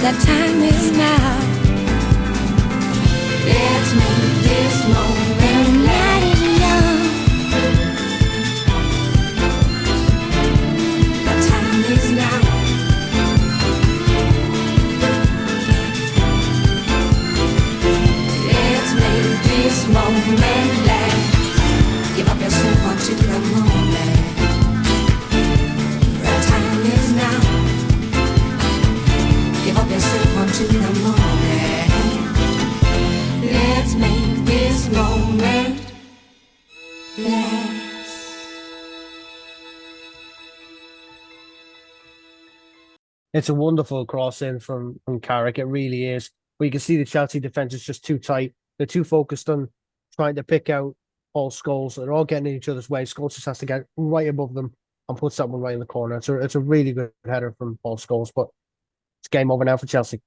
The time is now. Let's make this moment let it young. The time is now. Let's make this moment last. Give up yourself onto the moment. The time is now. Give up yourself onto the moment. Let's make this moment last. It's a wonderful cross in from Carrick. It really is. But you can see the Chelsea defence is just too tight. They're too focused on trying to pick out Paul Scholes. They're all getting in each other's way. Scholes just has to get right above them and put someone right in the corner. It's a really good header from Paul Scholes, but it's game over now for Chelsea.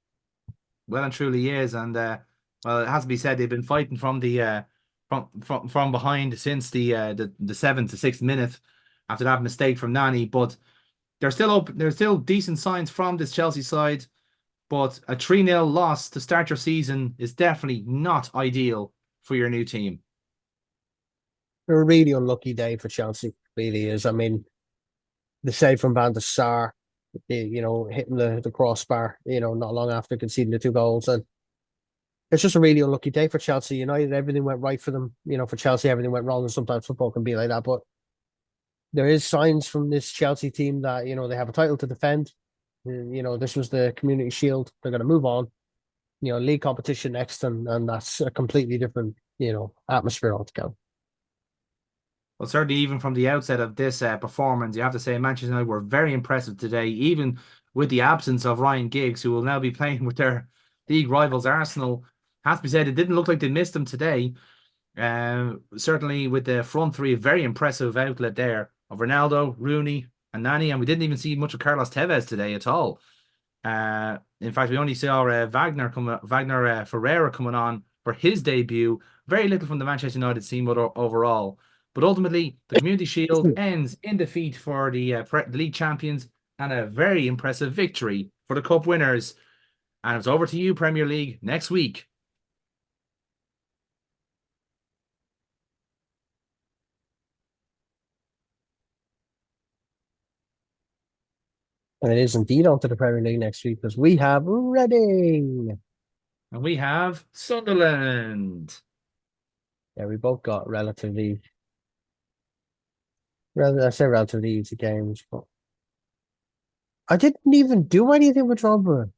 Well and truly is, and well, it has to be said they've been fighting from the from behind since the 7th to 6th minute after that mistake from Nani, but they're still open. There's still decent signs from this Chelsea side, but a 3-0 loss to start your season is definitely not ideal for your new team. A really unlucky day for Chelsea, really is. I mean, the save from Van der Sar, hitting the crossbar, not long after conceding the 2 goals. And it's just a really unlucky day for Chelsea. United, everything went right for them. For Chelsea, everything went wrong. And sometimes football can be like that. But there is signs from this Chelsea team that, they have a title to defend. This was the Community Shield. They're going to move on. League competition next. And that's a completely different, atmosphere altogether. Well, certainly even from the outset of this performance, you have to say Manchester United were very impressive today, even with the absence of Ryan Giggs, who will now be playing with their league rivals Arsenal. Has to be said, it didn't look like they missed him today. Certainly with the front three, a very impressive outlet there of Ronaldo, Rooney and Nani, and we didn't even see much of Carlos Tevez today at all. In fact, we only saw Wagner Ferreira coming on for his debut. Very little from the Manchester United team overall. But ultimately, the Community Shield ends in defeat for the league champions and a very impressive victory for the cup winners. And it's over to you, Premier League, next week. And it is indeed on to the Premier League next week because we have Reading. And we have Sunderland. Yeah, we both got relatively easy games, but I didn't even do anything with Drogba.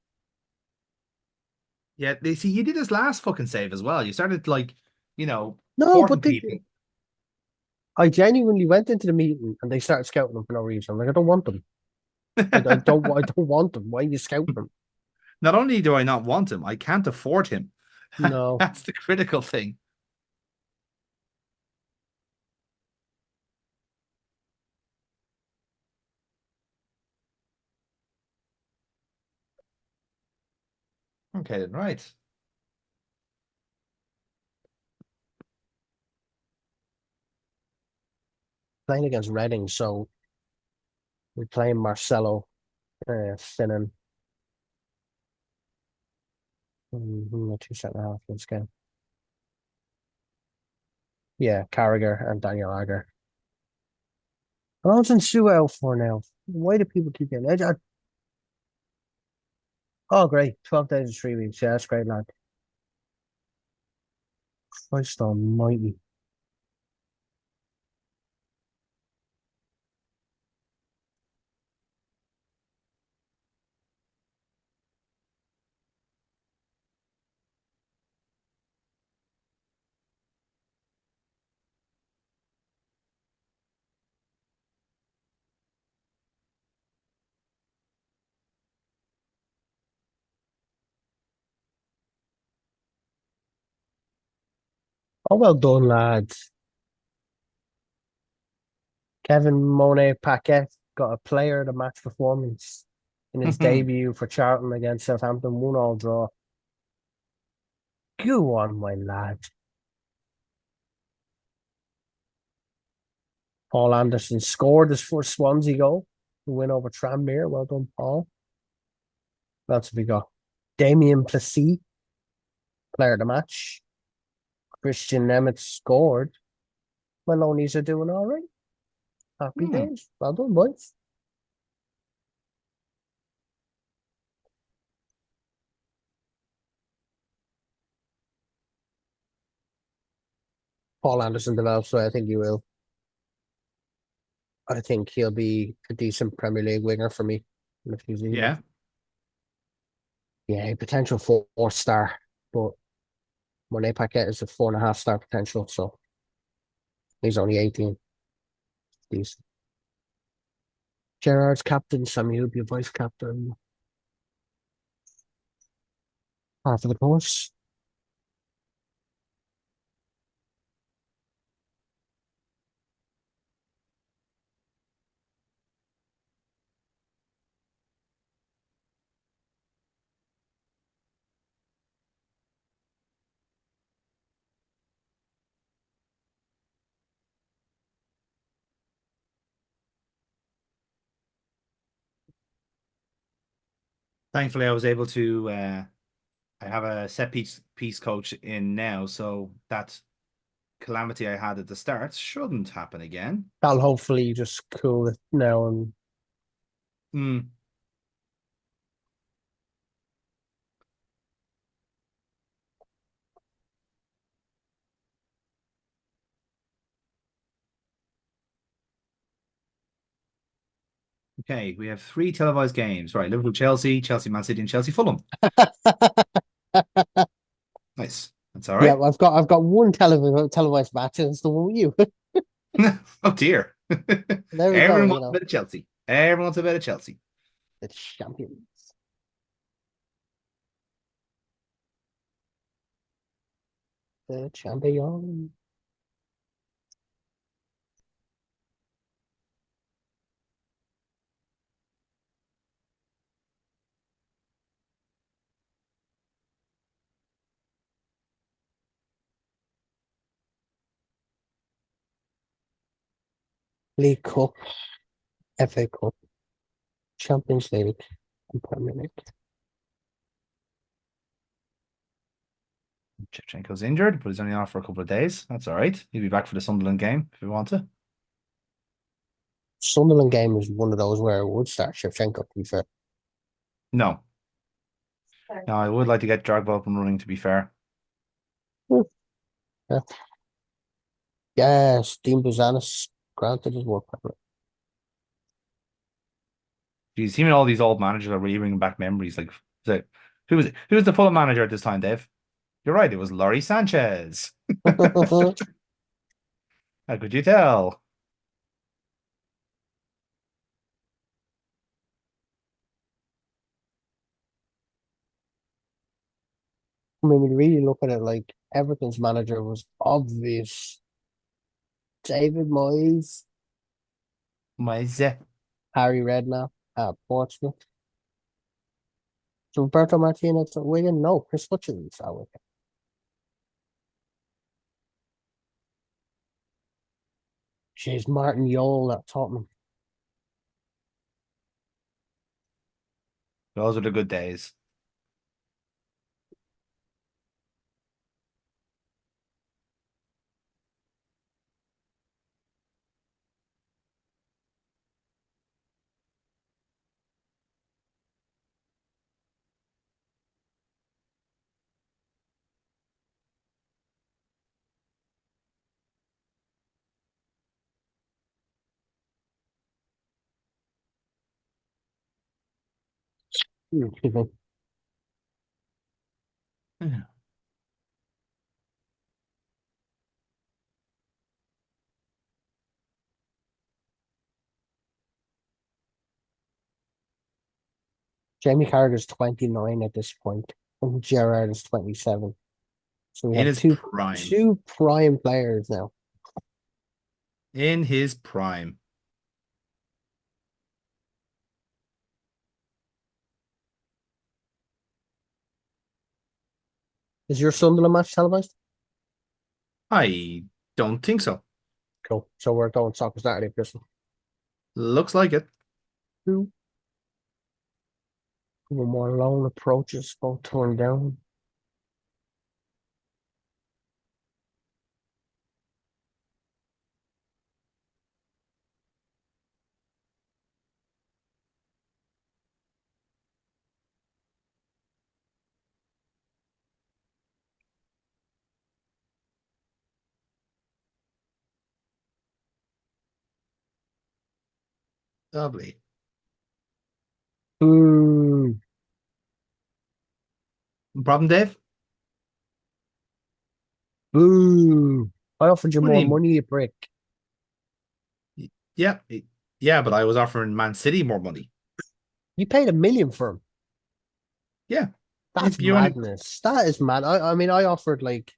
Yeah, see, you did this last fucking save as well. You started No, but I genuinely went into the meeting and they started scouting them for no reason. I'm like, I don't want them. I don't want them. Why are you scouting them? Not only do I not want him, I can't afford him. No. That's the critical thing. Okay, then, right. Playing against Reading, so we're playing Marcelo, Finnan. 2 centre-half this game. Yeah, Carragher and Daniel Agger. Alonso and Sue out for now. Why do people keep getting edge? Oh, great. 12 days and 3 weeks. Yeah, that's great, lad. Christ almighty. Oh, well done, lads. Kevin Monet Paquet got a player of the match performance in his debut for Charlton against Southampton. 1-1 draw. Go on, my lad. Paul Anderson scored his first Swansea goal to win over Tranmere. Well done, Paul. What else have we got? Damien Plessis, player of the match. Christian Nemeth scored. Maloney's are doing all right. Happy days. Well done, boys. Paul Anderson develops, so I think he will. I think he'll be a decent Premier League winger for me in a few seasons. Yeah. Yeah, potential 4-star, but Monet Paquet is a 4.5-star potential, so he's only 18. Decent. Gerard's captain, Sammy will be vice captain. Half of the course. Thankfully, I was able to. I have a set piece coach in now, so that calamity I had at the start shouldn't happen again. That'll hopefully just cool it now and Okay, we have 3 televised games. Right, Liverpool, Chelsea, Chelsea, Man City, and Chelsea, Fulham. Nice. That's all yeah, right. I've got one televised match, and it's the one with you. Oh dear. There we go. Everyone You wants a know, bit of Chelsea. Everyone wants a bit of Chelsea. the champions. The champion. League Cup, FA Cup, Champions League, and Premier League. Shevchenko's injured, but he's only off for a couple of days. That's all right. He'll be back for the Sunderland game if we want to. Sunderland game is one of those where I would start Shevchenko, to be fair. No. No, I would like to get Drogba up and running, to be fair. Yeah. Yes, Dean Buzanis granted his work. Geez, even all these old managers are really bringing back memories. Like, who was it? Who was the Fulham manager at this time, Dave? You're right, it was Laurie Sanchez. How could you tell? I mean, when you really look at it, like Everton's manager was obvious. David Moyes, Mas Harry Redknapp at Portsmouth. Roberto Martinez at Wigan? No, Chris Hutchins at Wigan. Jeez, Martin Yole at Tottenham. those are the good days. Excuse me. Yeah. Jamie Carragher's 29 at this point, and Gerrard is 27. So we In have his two prime. two prime players now. In his prime. Is your Sunderland match televised? I don't think so. Cool. So we're going soccer Saturday, Bristol. Looks like it. Who? One more lone approaches, both torn down. Lovely. Boo. Problem, Dave? Boo. I offered you What do more you mean? money, you prick. Yeah, yeah, but I was offering Man City more money. You paid 1 million for him. Yeah, That's you only madness. That is mad. I mean, I offered like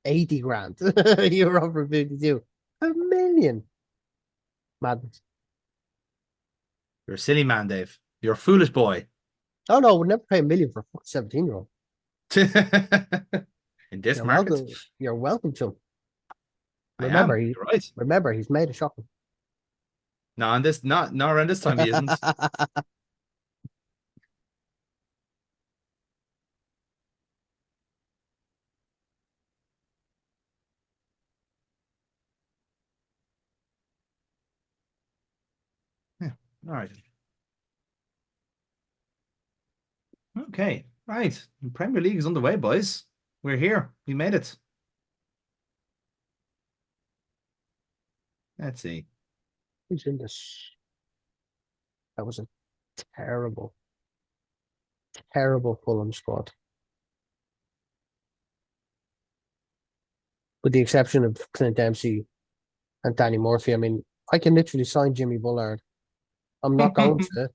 80 grand. You were offering 52. 1 million. Madness. you're a silly man, Dave. You're a foolish boy. Oh no, would never pay 1 million for a 17-year-old. In this You're market, welcome. You're welcome to him. I Remember, am. he You're right. remember he's made a shocking. No, on this, not around this time he isn't. Yeah. All right. Okay. Right. The Premier League is underway, boys. We're here. We made it. Let's see. Who's in this? That was a terrible, terrible Fulham squad. With the exception of Clint Dempsey and Danny Murphy. I mean, I can literally sign Jimmy Bullard. I'm not going to.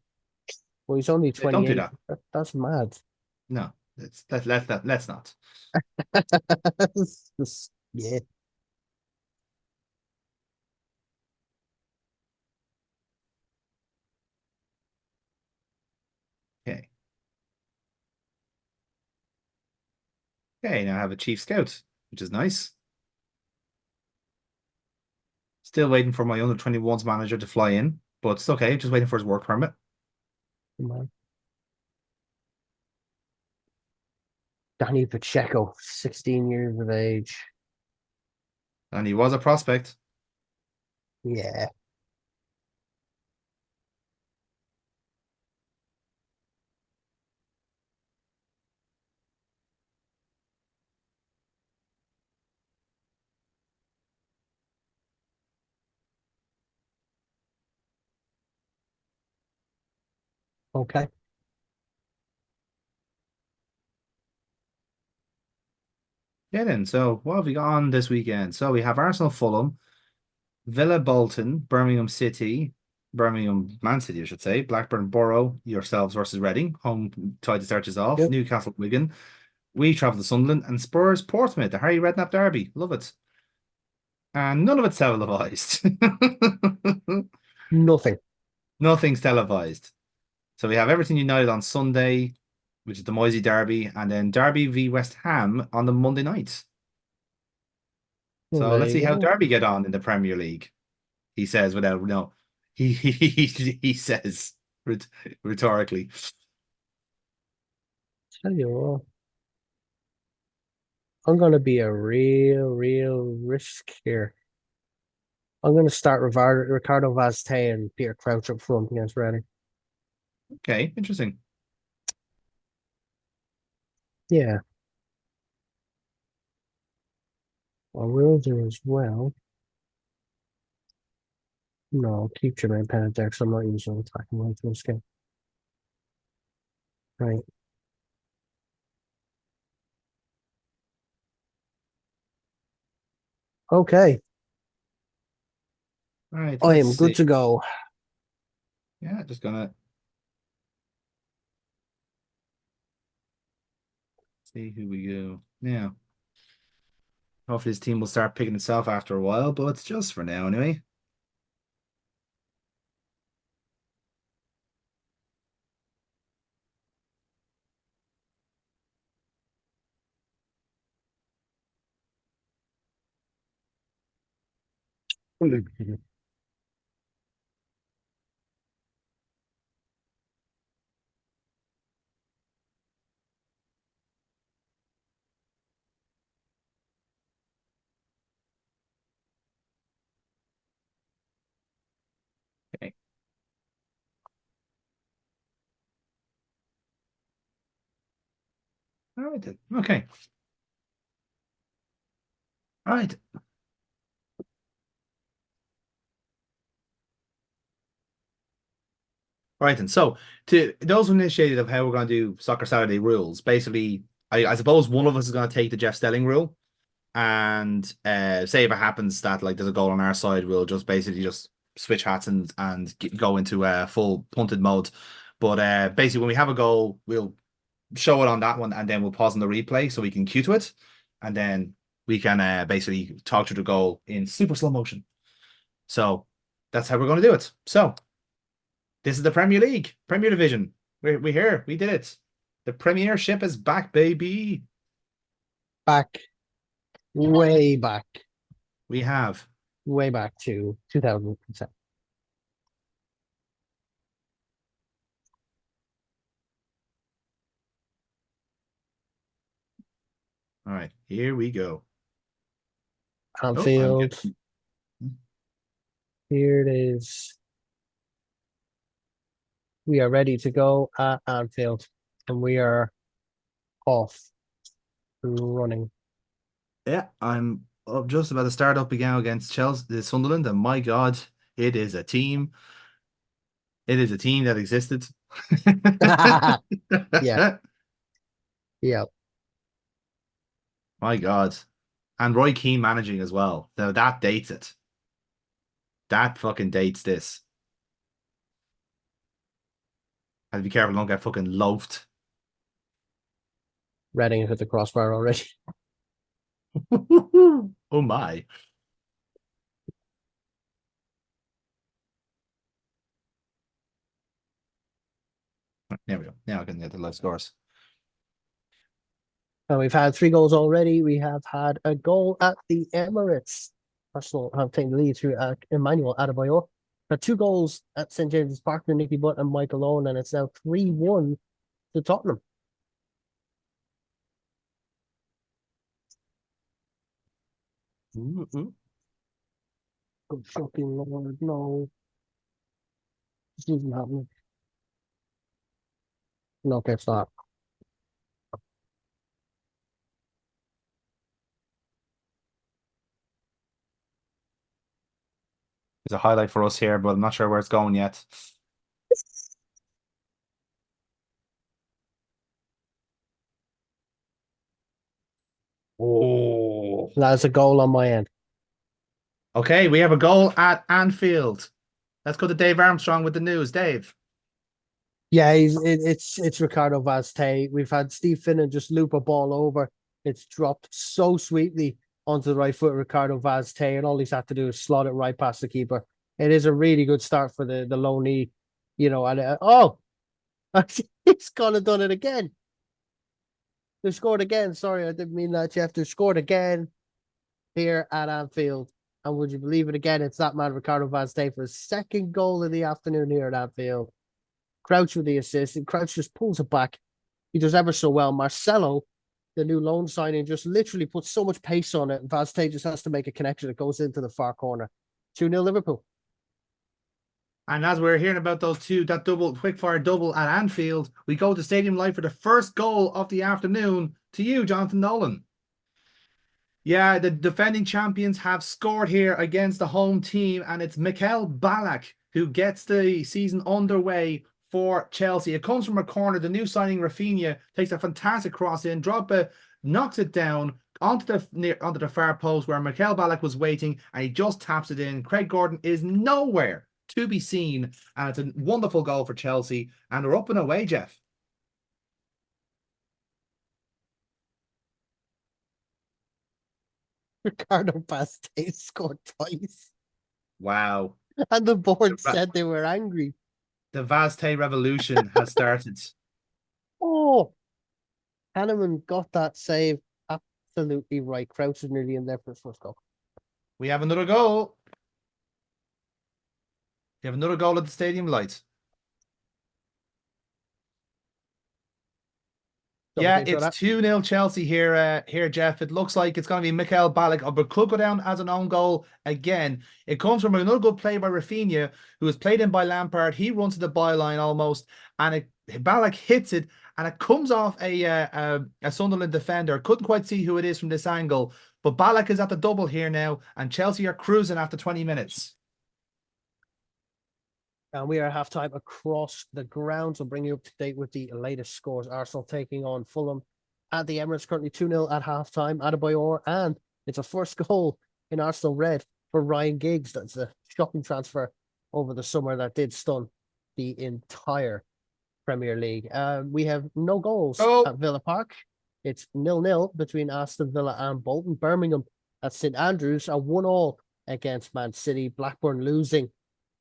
Well, he's only Don't do 28. that. That's mad. No. Let's not. Yeah. Okay. Okay, now I have a chief scout, which is nice. Still waiting for my under 21s manager to fly in, but it's okay. Just waiting for his work permit. Man. Danny Pacheco, 16 years of age. And he was a prospect. Yeah. Okay. Yeah, then. So what have we got on this weekend? So we have Arsenal Fulham, Villa Bolton, Birmingham City, Birmingham Man City, I should say, Blackburn Borough, yourselves versus Reading. Home tie the starches off. Yep. Newcastle Wigan. We travel to Sunderland and Spurs Portsmouth, the Harry Redknapp Derby. Love it. And none of it's televised. Nothing. Nothing's televised. So we have Everton United on Sunday, which is the Moisey Derby, and then Derby v West Ham on the Monday night. Well, So there let's you see how go. Derby get on in the Premier League. He says without no, he says rhetorically. Tell you what, I'm gonna be a real risk here. I'm gonna start Ricardo Vazte and Peter Crouch up front against Reading. Okay, interesting. Yeah, I will do as well. No, keep Jermaine Pennant there because I'm not using attacking right to this game. Right. Okay. All right, I let's am good see. to go. Yeah, just gonna see who we go now. Hopefully, his team will start picking itself after a while, but it's just for now anyway. All right then. Okay. All right. Right, and so to those who initiated of how we're going to do Soccer Saturday rules, basically, I suppose one of us is going to take the Jeff Stelling rule, and say if it happens that like there's a goal on our side, we'll just basically just switch hats and go into full punted mode. But basically, when we have a goal, we'll show it on that one, and then we'll pause on the replay so we can cue to it, and then we can basically talk through the goal in super slow motion. So that's how we're going to do it. So. This is the Premier League, Premier Division. We're here. We did it. The Premiership is back, baby. Back, way back, We have. way back to 2007. All right, here we go. Anfield. Here it is. We are ready to go at Anfield, and we are off running. Yeah, I'm just about to start up again against Chelsea, Sunderland, and my God, it is a team. It is a team that existed. Yeah. Yeah. My God. And Roy Keane managing as well. Now that dates it. That fucking dates this. Have to be careful, don't get fucking loafed. Reading hit the crossbar already. Oh my. There we go. Now I can get the live scores. And we've had 3 goals already. We have had a goal at the Emirates. Arsenal have taken the lead through Emmanuel Adebayor. Had 2 goals at St. James's Park for Nicky Butt and Michael Owen, and it's now 3-1 to Tottenham. Good fucking Lord, no. This isn't happening. No, okay, stop. There's a highlight for us here, but I'm not sure where it's going yet. Oh. That's a goal on my end. Okay, we have a goal at Anfield. Let's go to Dave Armstrong with the news. Dave. Yeah, it's Ricardo Vazte. We've had Steve Finnan just loop a ball over. It's dropped so sweetly onto the right foot of Ricardo Vazte, and all he's had to do is slot it right past the keeper. It is a really good start for the low knee, and he's gonna done it again. They scored again. Sorry, I didn't mean that, Jeff. They scored again here at Anfield. And would you believe it again? It's that man, Ricardo Vazte, for his second goal of the afternoon here at Anfield. Crouch with the assist, and Crouch just pulls it back. He does ever so well. Marcelo, the new loan signing, just literally puts so much pace on it. Vazte just has to make a connection that goes into the far corner. 2-0 Liverpool. And as we're hearing about those two, that double quickfire double at Anfield, we go to Stadium Live for the first goal of the afternoon. To you, Jonathan Nolan. Yeah, the defending champions have scored here against the home team, and it's Mikel Ballack who gets the season underway for Chelsea. It comes from a corner. The new signing Rafinha takes a fantastic cross in. Drogba knocks it down onto the far post where Mikel Ballack was waiting, and he just taps it in. Craig Gordon is nowhere to be seen, and it's a wonderful goal for Chelsea, and they're up and away, Jeff. Ricardo Vazte scored twice. Wow. And the board said they were angry. The Vazte revolution has started. Oh, Hanneman got that save absolutely right. Crouch is nearly in there for his first goal. We have another goal. We have another goal at the Stadium Light. Yeah, Think so it's that? 2-0 Chelsea here, Jeff. It looks like it's going to be Mikael Ballack, but could go down as an own goal again. It comes from another good play by Rafinha, who was played in by Lampard. He runs to the byline almost, and Ballack hits it, and it comes off a Sunderland defender. Couldn't quite see who it is from this angle, but Ballack is at the double here now, and Chelsea are cruising after 20 minutes. And we are at halftime across the grounds. We'll bring you up to date with the latest scores. Arsenal taking on Fulham at the Emirates, currently 2-0 at halftime. Adebayor, and it's a first goal in Arsenal red for Ryan Giggs. That's a shocking transfer over the summer that did stun the entire Premier League. We have no goals at Villa Park. It's 0-0 between Aston Villa and Bolton. Birmingham at St Andrews are 1-1 against Man City. Blackburn losing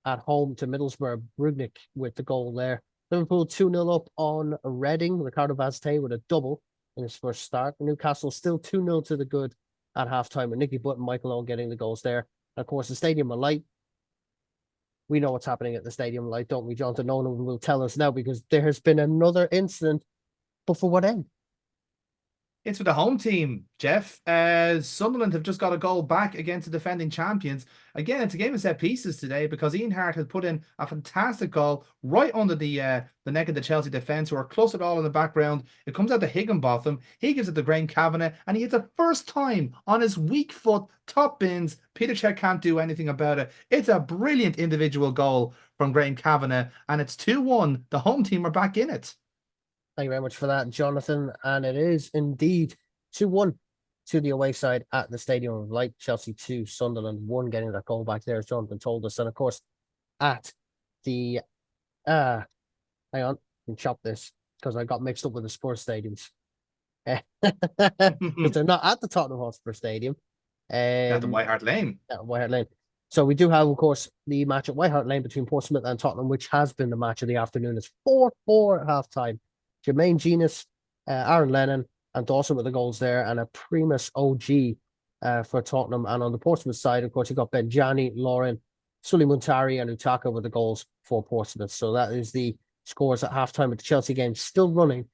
at home to Middlesbrough. Brugnick with the goal there. Liverpool 2-0 up on Reading. Ricardo Vazte with a double in his first start. Newcastle still 2-0 to the good at halftime, with Nicky Butt and Michael Owen getting the goals there. And of course, the Stadium of Light. We know what's happening at the Stadium of Light, don't we, Jonathan? No one will tell us now, because there has been another incident, but for what end? It's for the home team, Jeff. Sunderland have just got a goal back against the defending champions. Again, it's a game of set pieces today, because Ian Hart has put in a fantastic goal right under the neck of the Chelsea defence, who are close at all in the background. It comes out to Higginbotham. He gives it to Graham Kavanagh, and he hits the first time on his weak foot, top bins. Peter Cech can't do anything about it. It's a brilliant individual goal from Graham Kavanagh, and it's 2-1. The home team are back in it. Thank you very much for that, Jonathan. And it is indeed 2-1 to the away side at the Stadium of Light. Chelsea 2, Sunderland 1, getting that goal back there, as Jonathan told us. And of course, at the hang on, and chop this, because I got mixed up with the Spurs stadiums. Because they're not at the Tottenham Hotspur Stadium. At the White Hart Lane. At White Hart Lane. So we do have, of course, the match at White Hart Lane between Portsmouth and Tottenham, which has been the match of the afternoon. It's 4-4 at halftime. Jermaine Genius, Aaron Lennon, and Dawson with the goals there, and a Primus OG for Tottenham. And on the Portsmouth side, of course, you got Benjani, Lauren, Sully Muntari, and Utaka with the goals for Portsmouth. So that is the scores at halftime of the Chelsea game, still running.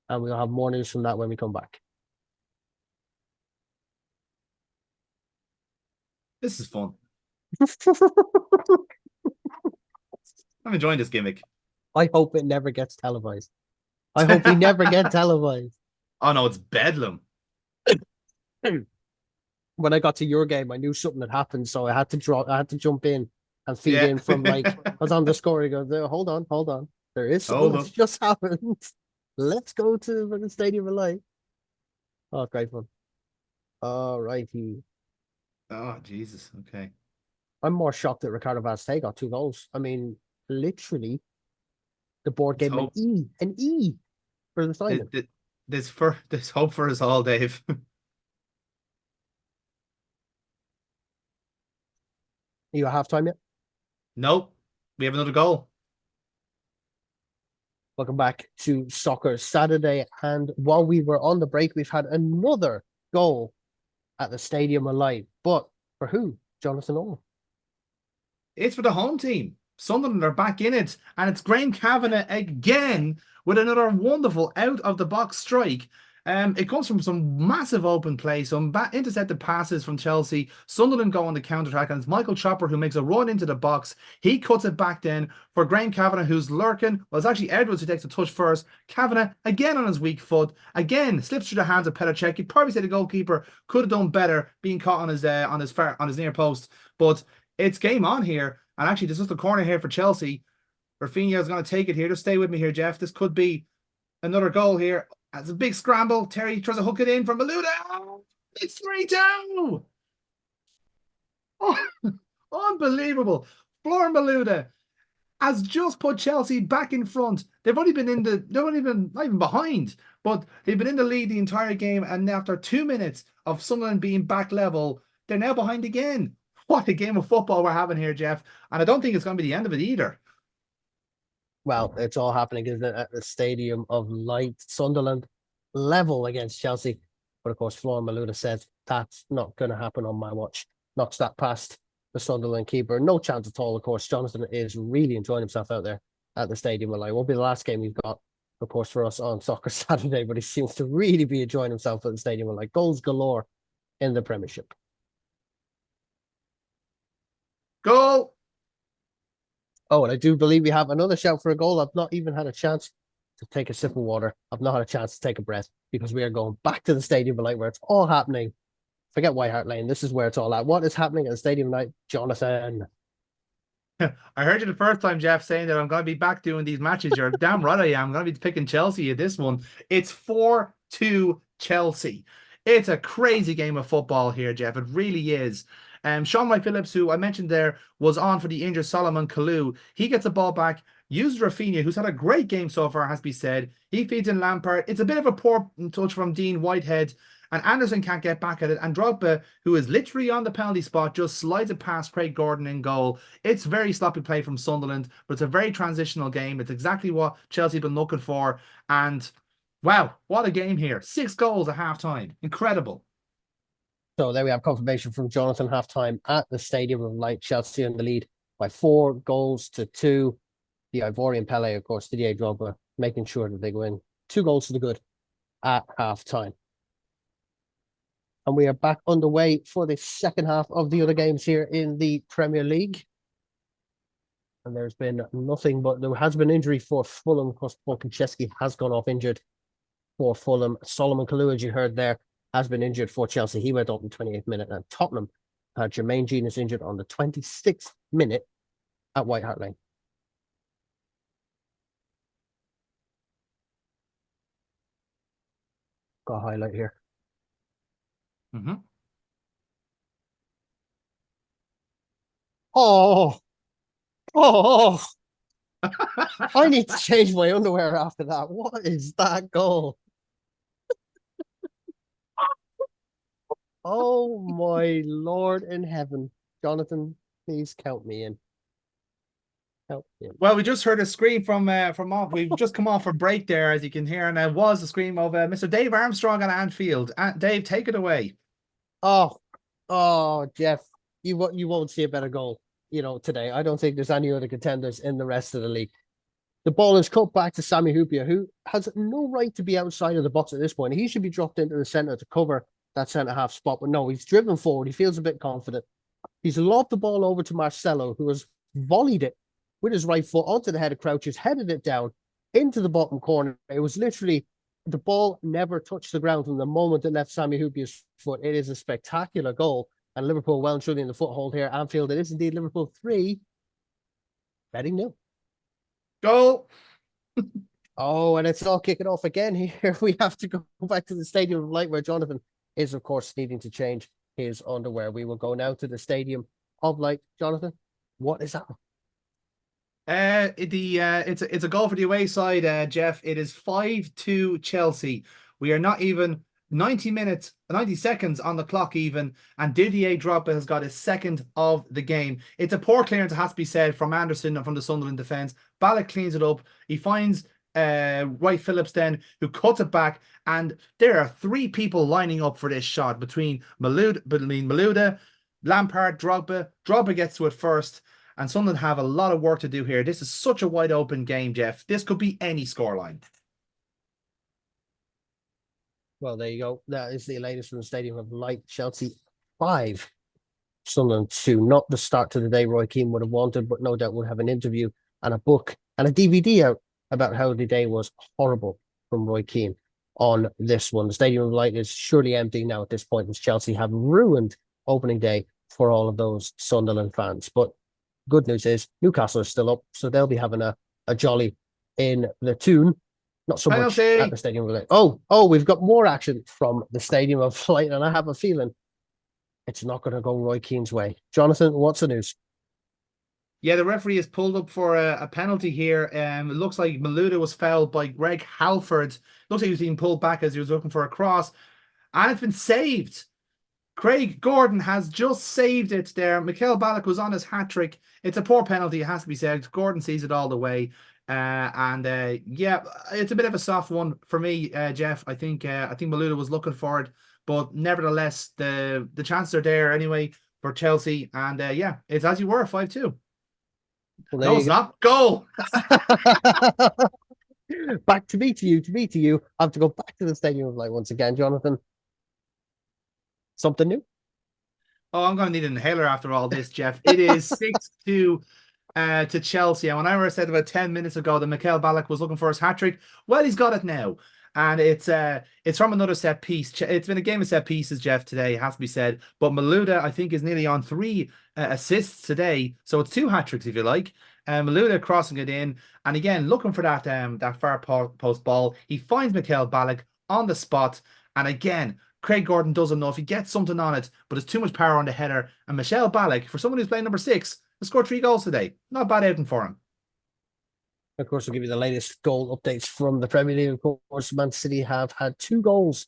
And we'll have more news from that when we come back. This is fun. I'm enjoying this gimmick. I hope it never gets televised. I hope we never get televised. Oh no, it's bedlam. When I got to your game, I knew something had happened, so I had to jump in and feed in from, like, I was on the score. He goes, hold on. There is something that's just happened. Let's go to the Stadium of Light. Oh, great fun. All righty. Oh, Jesus. Okay. I'm more shocked that Ricardo Vazte got 2 goals. I mean, literally, the board gave him an E for the signing. There's hope for us all, Dave. Are you at halftime yet? Nope. We have another goal. Welcome back to Soccer Saturday. And while we were on the break, we've had another goal at the Stadium of Light. But for who? Jonathan Owen. It's for the home team. Sunderland are back in it. And it's Graham Kavanagh again with another wonderful out-of-the-box strike. It comes from some massive open play, some intercepted passes from Chelsea. Sunderland go on the counter-attack, and it's Michael Chopper who makes a run into the box. He cuts it back then for Graham Kavanagh, who's lurking. Well, it's actually Edwards who takes the touch first. Kavanagh, again on his weak foot, again slips through the hands of Petr Cech. You'd probably say the goalkeeper could have done better being caught on his near post. But it's game on here. And actually, there's just a corner here for Chelsea. Rafinha is going to take it here. Just stay with me here, Jeff. This could be another goal here. It's a big scramble. Terry tries to hook it in from Maluda. Oh, it's 3-2. Oh, unbelievable. Florian Maluda has just put Chelsea back in front. They've only been not even behind, but they've been in the lead the entire game. And after 2 minutes of Sunderland being back level, they're now behind again. What a game of football we're having here, Jeff. And I don't think it's going to be the end of it either. Well, it's all happening, isn't it, at the Stadium of Light. Sunderland level against Chelsea. But of course, Florian Maluda said that's not going to happen on my watch. Knocks that past the Sunderland keeper. No chance at all, of course. Jonathan is really enjoying himself out there at the Stadium of Light. Won't be the last game he's got of course, for us on Soccer Saturday, but he seems to really be enjoying himself at the stadium with like goals galore in the Premiership. Goal! Oh, and I do believe we have another shout for a goal. I've not even had a chance to take a sip of water. I've not had a chance to take a breath because we are going back to the Stadium of Light where it's all happening. Forget White Hart Lane. This is where it's all at. What is happening at the Stadium of Light, Jonathan? I heard you the first time, Jeff, saying that I'm going to be back doing these matches. You're damn right I am. I'm going to be picking Chelsea at this one. It's 4-2 Chelsea. It's a crazy game of football here, Jeff. It really is. Sean Wright Phillips, who I mentioned there, was on for the injured Solomon Kalou. He gets the ball back, uses Rafinha, who's had a great game so far, has to be said. He feeds in Lampard. It's a bit of a poor touch from Dean Whitehead, and Anderson can't get back at it. And Drogba, who is literally on the penalty spot, just slides it past Craig Gordon in goal. It's very sloppy play from Sunderland, but it's a very transitional game. It's exactly what Chelsea have been looking for. And wow, what a game here. 6 goals at half-time. Incredible. So there we have confirmation from Jonathan halftime at the Stadium of Light. Chelsea in the lead by 4-2. The Ivorian Pele, of course, Didier Drogba, making sure that they go in 2 goals to the good at halftime. And we are back underway for the second half of the other games here in the Premier League. And there's been nothing but there has been injury for Fulham. Of course, Paul Konchesky has gone off injured for Fulham. Solomon Kalou, as you heard there, has been injured for Chelsea. He went up in the 28th minute. And Tottenham had Jermaine Genius injured on the 26th minute at White Hart Lane. Got a highlight here. Oh, I need to change my underwear after that. What is that goal? Oh my Lord in heaven. Jonathan, please count me in. Count me in. Well, we just heard a scream from off. We've just come off a break there, as you can hear, and it was the scream of Mr. Dave Armstrong at Anfield. Dave, take it away. Oh, Jeff, you won't see a better goal, today. I don't think there's any other contenders in the rest of the league. The ball is cut back to Sami Hyypiä, who has no right to be outside of the box at this point. He should be dropped into the centre to cover that centre-half spot, but no, he's driven forward. He feels a bit confident. He's lobbed the ball over to Marcelo, who has volleyed it with his right foot onto the head of Crouches, headed it down into the bottom corner. It was literally, the ball never touched the ground from the moment it left Sami Hyypiä's foot. It is a spectacular goal, and Liverpool well and truly in the foothold here. Anfield, it is indeed Liverpool 3, Reading 0. Goal. Oh, and it's all kicking off again here. We have to go back to the Stadium of Light where Jonathan is, of course, needing to change his underwear. We will go now to the Stadium of Light. Jonathan, what is that? It's a goal for the away side, Jeff. It is 5-2 Chelsea. We are not even 90 seconds on the clock even, and Didier Drogba has got his second of the game. It's a poor clearance, it has to be said, from Anderson and from the Sunderland defence. Ballack cleans it up. He finds Wright Phillips then, who cuts it back, and there are 3 people lining up for this shot between Malouda, Lampard, Drogba. Drogba gets to it first, and Sunderland have a lot of work to do here. This is such a wide open game, Jeff. This could be any scoreline. Well, there you go. That is the latest from the Stadium of Light. Chelsea 5, Sunderland 2. Not the start to the day Roy Keane would have wanted, but no doubt we'll have an interview and a book and a DVD out about how the day was horrible from Roy Keane on this one. The Stadium of Light is surely empty now at this point, as Chelsea have ruined opening day for all of those Sunderland fans. But good news is Newcastle are still up, so they'll be having a jolly in the Toon. Not so much at the Stadium of Light. Oh, we've got more action from the Stadium of Light, and I have a feeling it's not going to go Roy Keane's way. Jonathan, what's the news? Yeah, the referee is pulled up for a penalty here. It looks like Malouda was fouled by Greg Halford. Looks like he was being pulled back as he was looking for a cross, and it's been saved. Craig Gordon has just saved it there. Mikel Ballack was on his hat-trick. It's a poor penalty, it has to be said. Gordon sees it all the way. Yeah, it's a bit of a soft one for me, Jeff. I think Malouda was looking for it, but nevertheless, the chances are there anyway for Chelsea. And yeah, it's as you were, 5-2. Well, no, it's not. Goal. Back to me, to you, to me, to you. I have to go back to the Stadium of Light once again, Jonathan. Something new? Oh, I'm going to need an inhaler after all this, Jeff. It is 6-2 to Chelsea. And when I said about 10 minutes ago that Mikel Ballack was looking for his hat-trick, well, he's got it now. And it's from another set piece. It's been a game of set pieces, Jeff, today, it has to be said. But Malouda, I think, is nearly on 3 assists today. So it's 2 hat-tricks, if you like. Malouda crossing it in. And again, looking for that far post ball. He finds Mikel Ballack on the spot. And again, Craig Gordon does enough. He gets something on it, but it's too much power on the header. And Michel Ballack, for someone who's playing number 6, has scored 3 goals today. Not a bad outing for him. Of course, we'll give you the latest goal updates from the Premier League. Of course, Man City have had 2 goals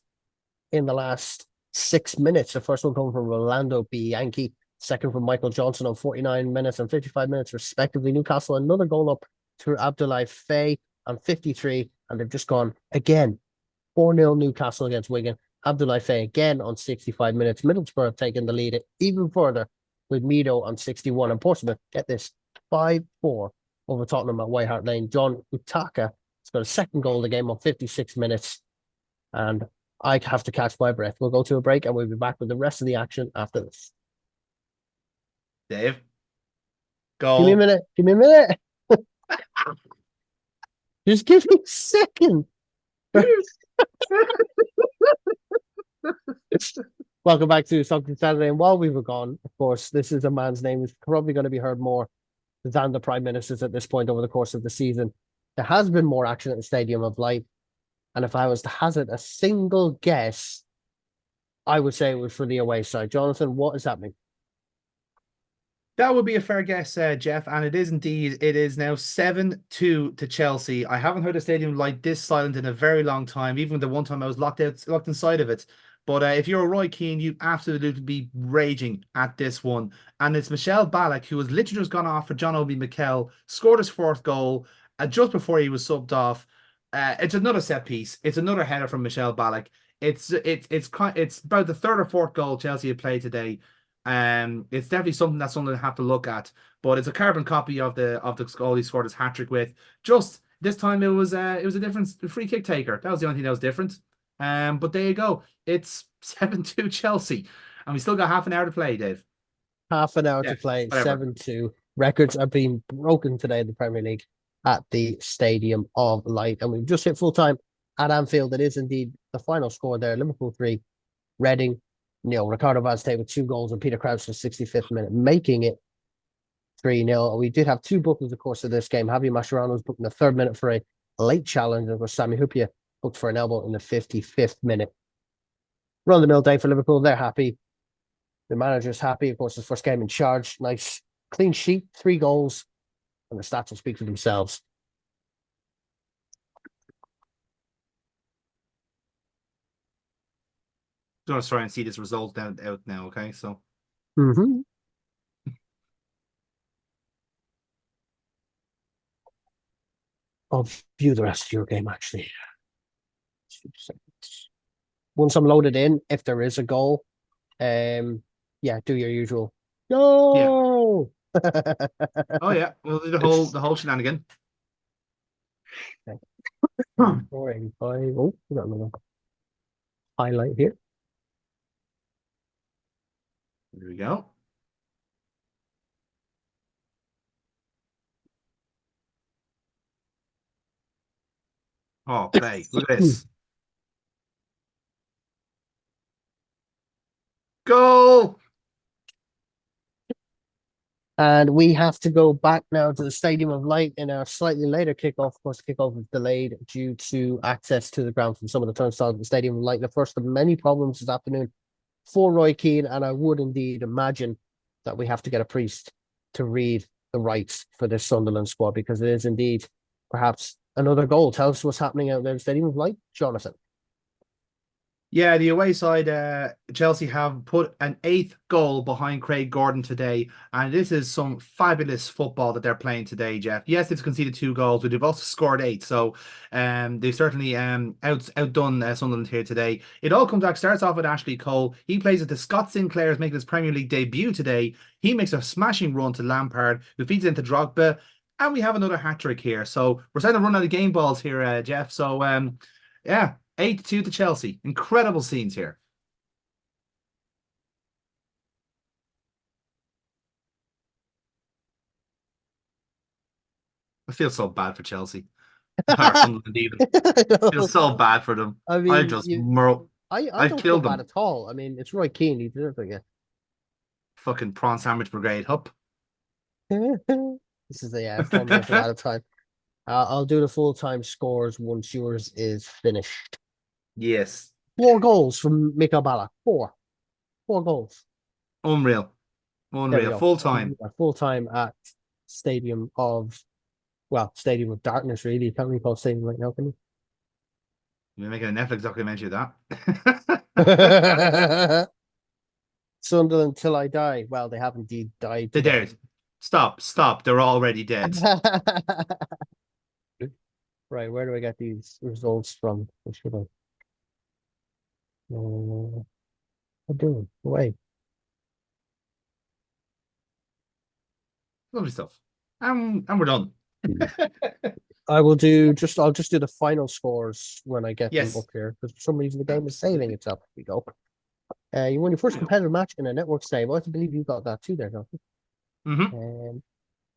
in the last 6 minutes. The first one coming from Rolando Bianchi, second from Michael Johnson on 49 minutes and 55 minutes, respectively. Newcastle, another goal up through Abdoulaye Faye on 53, and they've just gone again 4-0 Newcastle against Wigan. Abdoulaye Faye again on 65 minutes. Middlesbrough have taken the lead even further with Mido on 61. And Portsmouth, get this, 5-4 over Tottenham at White Hart Lane. John Utaka has got a second goal of the game on 56 minutes. And I have to catch my breath. We'll go to a break and we'll be back with the rest of the action after this. Dave, goal. Give me a minute. Give me a minute. Just give me a second. Welcome back to Something Saturday. And while we were gone, of course, this is a man's name who's probably going to be heard more than the Prime Ministers at this point over the course of the season. There has been more action at the Stadium of Light. And if I was to hazard a single guess, I would say it was for the away side. Jonathan, what is happening? That would be a fair guess, Jeff, and it is indeed. It is now 7-2 to Chelsea. I haven't heard a stadium like this silent in a very long time, even the one time I was locked inside of it. But if you're a Roy Keane, you'd absolutely be raging at this one. And it's Michel Ballack, who has literally just gone off for John Obi Mikel, scored his 4th goal just before he was subbed off. It's another set piece. It's another header from Michel Ballack. It's about the 3rd or 4th goal Chelsea have played today. It's definitely something that Sunderland have to look at, but it's a carbon copy of the goal he scored his hat-trick with. Just this time it was a different free kick taker. That was the only thing that was different. But there you go. It's 7-2 Chelsea, and we still got half an hour to play, Dave. Half an hour to play. 7-2. Records are being broken today in the Premier League at the Stadium of Light, and we've just hit full time at Anfield. It is indeed the final score there. Liverpool 3, Reading 0. Ricardo Vazquez with 2 goals and Peter Crouch in the 65th minute, making it 3-0. We did have 2 bookings, of course, of this game. Javi Mascherano was booked in the 3rd minute for a late challenge, and of course, Sami Hyypiä booked for an elbow in the 55th minute. Run the mill day for Liverpool. They're happy. The manager's happy. Of course, his first game in charge. Nice clean sheet, 3 goals, and the stats will speak for themselves. I'm going to try and see this result out now, okay? So. I'll view the rest of your game, actually. 2 seconds. Once I'm loaded in, if there is a goal, yeah, do your usual. No! Yeah. Oh, yeah. We'll do the whole shenanigan. Okay. 485. Oh, we got another highlight here. There we go. Oh, play. Look at this. Goal! And we have to go back now to the Stadium of Light in our slightly later kickoff. Of course, the kickoff was delayed due to access to the ground from some of the turnstiles of the Stadium of Light. The first of many problems this afternoon for Roy Keane, and I would indeed imagine that we have to get a priest to read the rights for this Sunderland squad, because it is indeed perhaps another goal. Tell us what's happening out there in the Stadium of Light, Jonathan. Yeah, the away side, Chelsea have put an 8th goal behind Craig Gordon today, and this is some fabulous football that they're playing today, Jeff. Yes, they've conceded 2 goals, but they've also scored 8, so they've certainly outdone Sunderland here today. It all comes back, starts off with Ashley Cole. He plays at the Scott Sinclair's making his Premier League debut today. He makes a smashing run to Lampard, who feeds into Drogba. And we have another hat trick here. So we're starting to run out of game balls here, Jeff. So yeah, 8-2 to Chelsea. Incredible scenes here. I feel so bad for Chelsea. Or Sunderland even. I I feel know. so bad for them. I I mean, just I I've don't feel killed bad them. at all. I mean, it's Roy Keane. He deserves it. Fucking prawn sandwich brigade. Hup. This is a 4 minute out of time. I'll do the full time scores once yours is finished. Yes. 4 goals from Mikael Ballack. 4 goals. Unreal. There we Unreal. go. Full time. Full time at Stadium of Darkness, really. You can't really call it Stadium right now, can You're making a Netflix documentary of you? that. Sunderland till I die. Well, they have indeed died They're today. dead. Stop. They're already dead. Right, where do I get these results from? What should I? I'm doing. Wait. Lovely stuff. And we're done. I'll just do the final scores when I get them Yes. up here, because for some reason the game is saving itself. Here we go. You won your first competitive match in a network save. I believe you got that too there, don't you? Mm-hmm.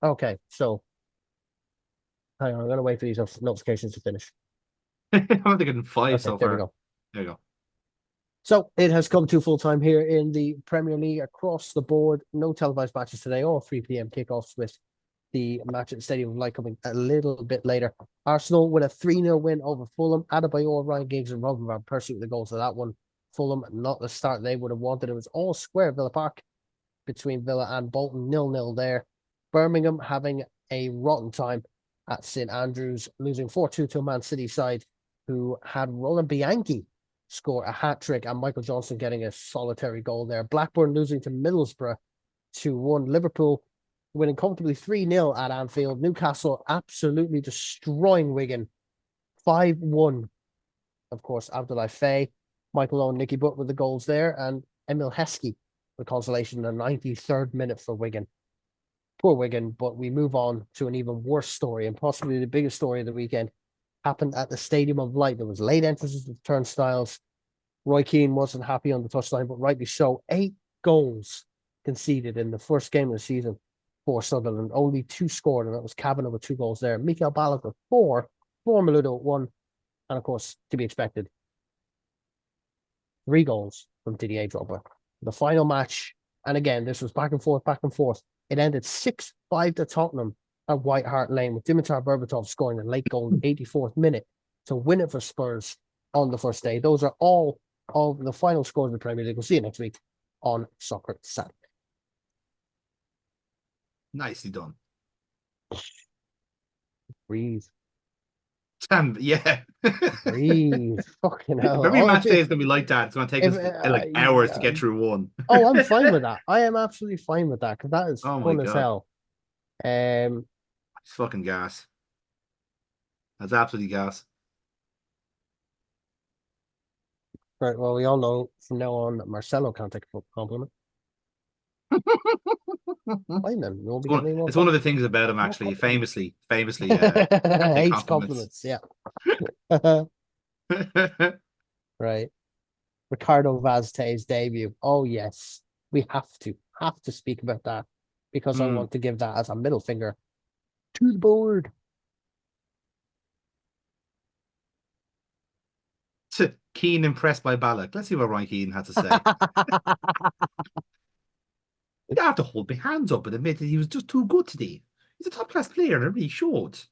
Okay, so hang on, I'm gonna wait for these notifications to finish. I'm getting 5 Okay, so there we far. go. There you go. So it has come to full time here in the Premier League across the board. No televised matches today, all 3 p.m. kickoffs with the match at the Stadium of Light coming a little bit later. Arsenal with a 3-0 win over Fulham. Adebayor, Ryan Giggs, and Robin Van Persie with the goals of that one. Fulham, not the start they would have wanted. It was all square Villa Park between Villa and Bolton, 0-0 there. Birmingham having a rotten time at St Andrews, losing 4-2 to a Man City side who had Roland Bianchi score a hat trick and Michael Johnson getting a solitary goal there. Blackburn losing to Middlesbrough 2-1. Liverpool winning comfortably 3-0 at Anfield. Newcastle absolutely destroying Wigan 5-1. Of course, Abdoulaye Faye, Michael Owen, Nicky Butt with the goals there, and Emil Heskey with consolation in the 93rd minute for Wigan. Poor Wigan, but we move on to an even worse story, and possibly the biggest story of the weekend. Happened at the Stadium of Light. There was late entrances to the turnstiles. Roy Keane wasn't happy on the touchline, but rightly so. 8 goals conceded in the first game of the season for Sunderland. Only 2 scored, and that was Kavanagh with 2 goals there. Mikael Ballack with 4, Maludo 1, and of course, to be expected, 3 goals from Didier Drogba. The final match, and again, this was back and forth. It ended 6-5 to Tottenham at White Hart Lane, with Dimitar Berbatov scoring a late goal in the 84th minute to win it for Spurs on the first day. Those are all of the final scores of the Premier League. We'll see you next week on Soccer Saturday. Nicely done. Breathe. Yeah. Breathe. Fucking hell. Every Oh, match day is going to be like that. It's going to take us like hours to get through one. Oh, I'm fine with that. I am absolutely fine with that, because that is Oh my fun as God. hell. It's fucking gas. That's absolutely gas. Right, well, we all know from now on that Marcelo can't take a compliment. Fine then. We won't be getting any more It's one of the things about him, actually. Famously, can't take hates compliments. Yeah. Right. Ricardo Vazte's debut. Oh yes, we have to speak about that, because I want to give that as a middle finger to the board. Keane impressed by Ballack. Let's see what Ryan Keane had to say. You don't have to hold my hands up and admit that he was just too good today. He's a top class player and it really showed. It's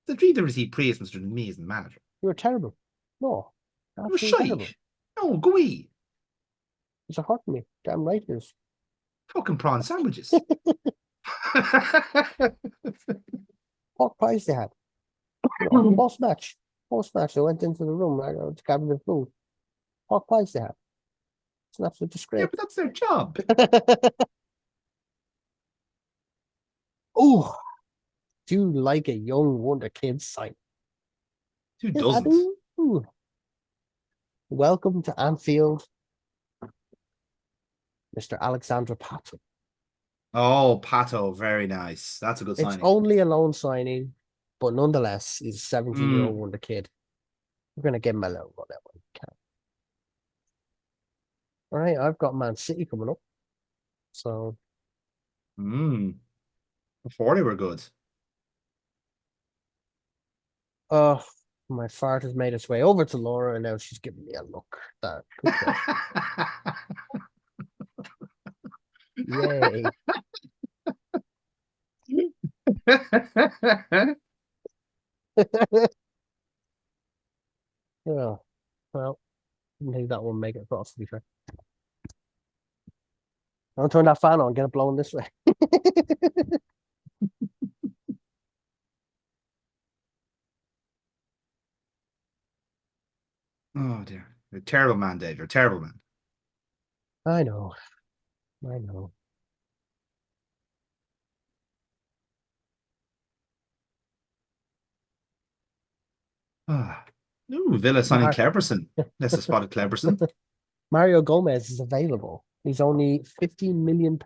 a dream to receive praise from such an amazing manager. You were terrible. No, It was absolutely terrible. shite. No, go away. It's a hurt me. Damn right it is. Fucking prawn sandwiches. Pork pies they had. Post match. I went into the room to grab the food. Pork pies they had. It's an absolute disgrace. Yeah, but that's their job. Oh, do you like a young wonder kid sign? Who Yes, I doesn't? do. Welcome to Anfield, Mr. Alexandra Pato. Oh, Pato, very nice. That's a good It's signing. only a loan signing, but nonetheless, he's a 17-year-old Mm. wonder kid. We're gonna give him a little run that one. Okay. All right, I've got Man City coming up. So Mm. Before they were good. uh my fart has made its way over to Laura and now she's giving me a look. That good job. Yay. Yeah. Well, I think that one make it across to be fair. Don't turn that fan on, get it blowing this way. Oh dear. You're a terrible man, Dave. You're a terrible man. I know. I know. Ah. Ooh, Villa signing Mar- Cleberson. That's a spotted Cleberson. Mario Gomez is available. He's only £15 million.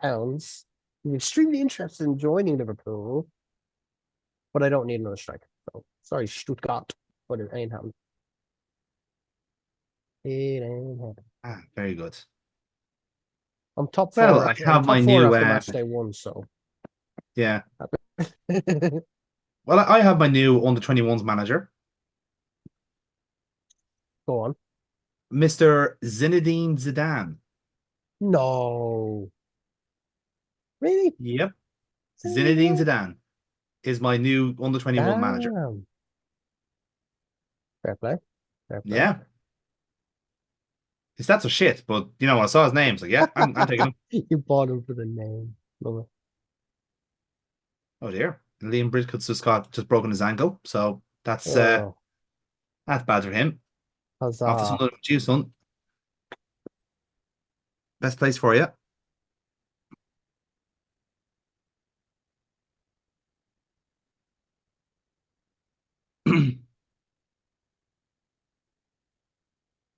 He's extremely interested in joining Liverpool, but I don't need another striker. So sorry, Stuttgart, but it ain't happening. It ain't happening. Ah, very good. I'm top Well, four. I I'm have my top four new after match day one. So yeah. Well, I have my new under 21s manager, go on. Mr. Zinedine Zidane. No, really? Yep. Zinedine Really? Zidane is my new under 21 manager. Damn. Fair play. Fair play. Yeah. His stats are shit, but you know, when I saw his name, so yeah, I'm taking him. You bought him for the name. Love Oh dear. Liam Bridcut's just broken his ankle, so it. Oh, that's bad for him. Off to huzzah. Sunderland with you, son. Best place for you.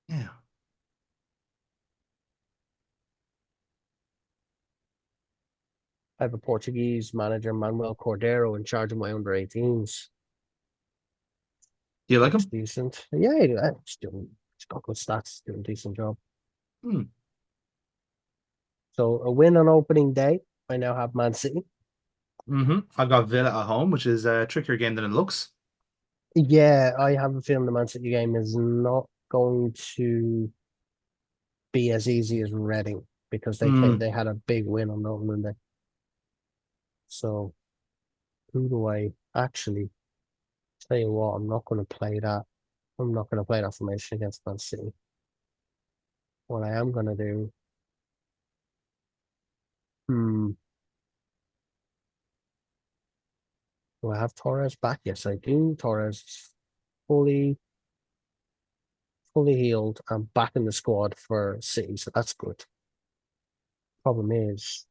Yeah. I have a Portuguese manager, Manuel Cordeiro, in charge of my under 18s. Do you like Looks him? decent. Yeah, he's got good stats, doing a decent job. Hmm. So a win on opening day. I now have Man City. I've got Villa at home, which is a trickier game than it looks. Yeah, I have a feeling the Man City game is not going to be as easy as Reading because Hmm. they had a big win on opening day. So who do I actually tell you what? I'm not going to play that. I'm not going to play that formation against Man City. What I am going to do, hmm, do I have Torres back? Yes, I do. Torres is fully healed and back in the squad for City, so that's good. Problem is,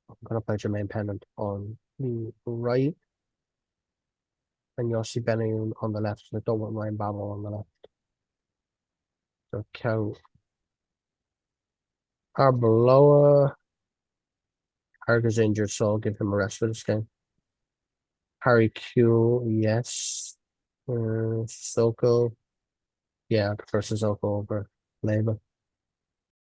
I'm going to play Jermaine Pennant on the right and Yossi Benayoun on the left. So I don't want Ryan Babel on the left. So count Arbeloa. Harger's injured, so I'll give him a rest for this game. Harry Q, yes. Soko. Yeah, I prefer Sissoko over Labour.